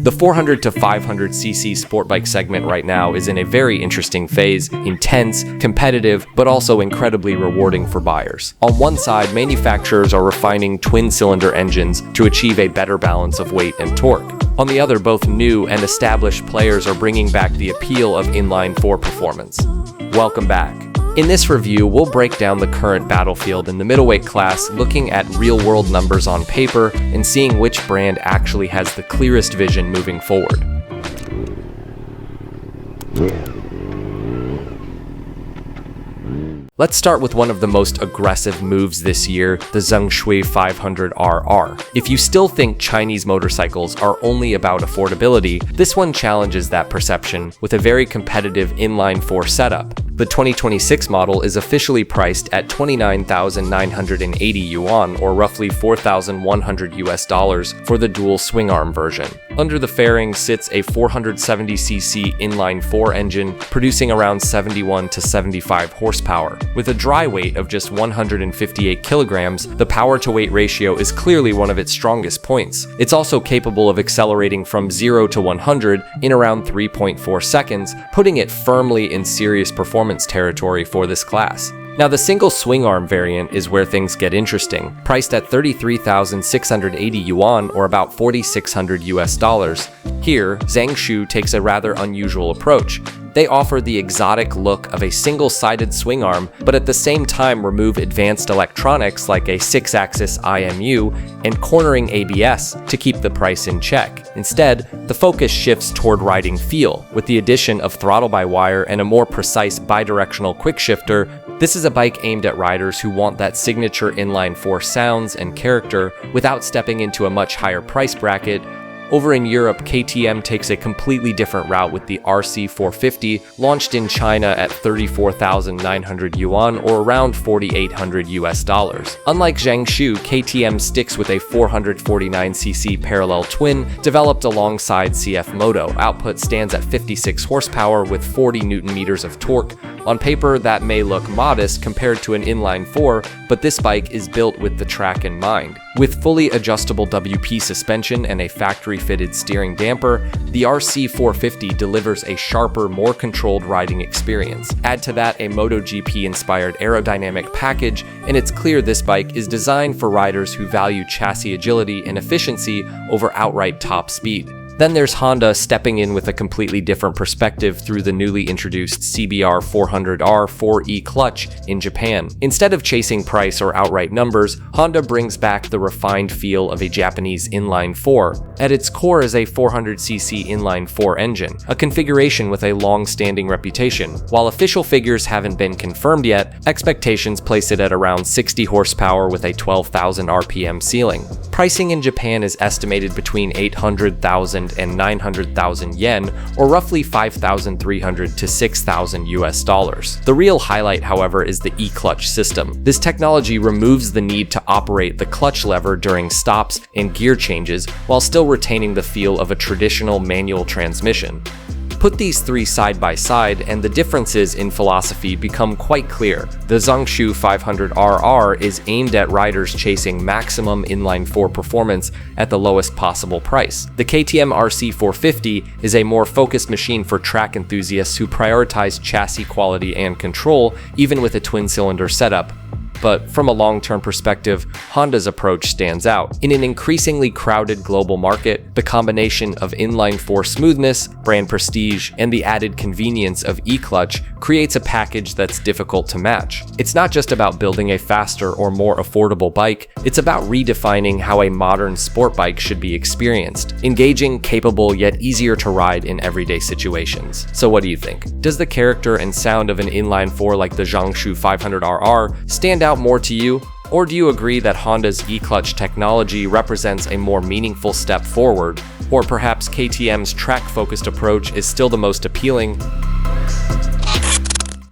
The 400 to 500cc sport bike segment right now is in a very interesting phase, intense, competitive, but also incredibly rewarding for buyers. On one side, manufacturers are refining twin-cylinder engines to achieve a better balance of weight and torque. On the other, both new and established players are bringing back the appeal of inline-four performance. Welcome back. In this review, we'll break down the current battlefield in the middleweight class, looking at real-world numbers on paper and seeing which brand actually has the clearest vision moving forward. Let's start with one of the most aggressive moves this year, the Zhangxue 500RR. If you still think Chinese motorcycles are only about affordability, this one challenges that perception with a very competitive inline-four setup. The 2026 model is officially priced at 29,980 yuan, or roughly $4,100 for the dual swing arm version. Under the fairing sits a 470cc inline-four engine, producing around 71 to 75 horsepower. With a dry weight of just 158 kilograms, the power-to-weight ratio is clearly one of its strongest points. It's also capable of accelerating from 0 to 100 in around 3.4 seconds, putting it firmly in serious performance territory for this class. Now, the single swing arm variant is where things get interesting. Priced at 33,680 yuan, or about $4,600. Here, Zhangxue takes a rather unusual approach. They offer the exotic look of a single-sided swing arm, but at the same time remove advanced electronics like a 6-axis IMU and cornering ABS to keep the price in check. Instead, the focus shifts toward riding feel, with the addition of throttle-by-wire and a more precise bidirectional quickshifter. This is a bike aimed at riders who want that signature inline-four sounds and character without stepping into a much higher price bracket. Over in Europe, KTM takes a completely different route with the RC 450, launched in China at 34,900 yuan, or around $4,800. Unlike Zhangxue, KTM sticks with a 449cc parallel twin developed alongside CF Moto. Output stands at 56 horsepower with 40 Nm of torque. On paper, that may look modest compared to an inline-four, but this bike is built with the track in mind. With fully adjustable WP suspension and a factory-fitted steering damper, the RC 450 delivers a sharper, more controlled riding experience. Add to that a MotoGP-inspired aerodynamic package, and it's clear this bike is designed for riders who value chassis agility and efficiency over outright top speed. Then there's Honda stepping in with a completely different perspective through the newly introduced CBR400R Four clutch in Japan. Instead of chasing price or outright numbers, Honda brings back the refined feel of a Japanese inline-four. At its core is a 400cc inline-four engine, a configuration with a long-standing reputation. While official figures haven't been confirmed yet, expectations place it at around 60 horsepower with a 12,000 RPM ceiling. Pricing in Japan is estimated between 800,000 and 900,000 yen, or roughly $5,300 to $6,000. The real highlight, however, is the e-clutch system. This technology removes the need to operate the clutch lever during stops and gear changes, while still retaining the feel of a traditional manual transmission. Put these three side by side and the differences in philosophy become quite clear. The Zhangxue 500RR is aimed at riders chasing maximum inline-four performance at the lowest possible price. The KTM RC 450 is a more focused machine for track enthusiasts who prioritize chassis quality and control, even with a twin-cylinder setup. But from a long-term perspective, Honda's approach stands out. In an increasingly crowded global market, the combination of inline-four smoothness, brand prestige, and the added convenience of e-clutch creates a package that's difficult to match. It's not just about building a faster or more affordable bike, it's about redefining how a modern sport bike should be experienced. Engaging, capable, yet easier to ride in everyday situations. So what do you think? Does the character and sound of an inline-four like the Zhangxue 500RR stand out more to you? Or do you agree that Honda's e-clutch technology represents a more meaningful step forward? Or perhaps KTM's track-focused approach is still the most appealing?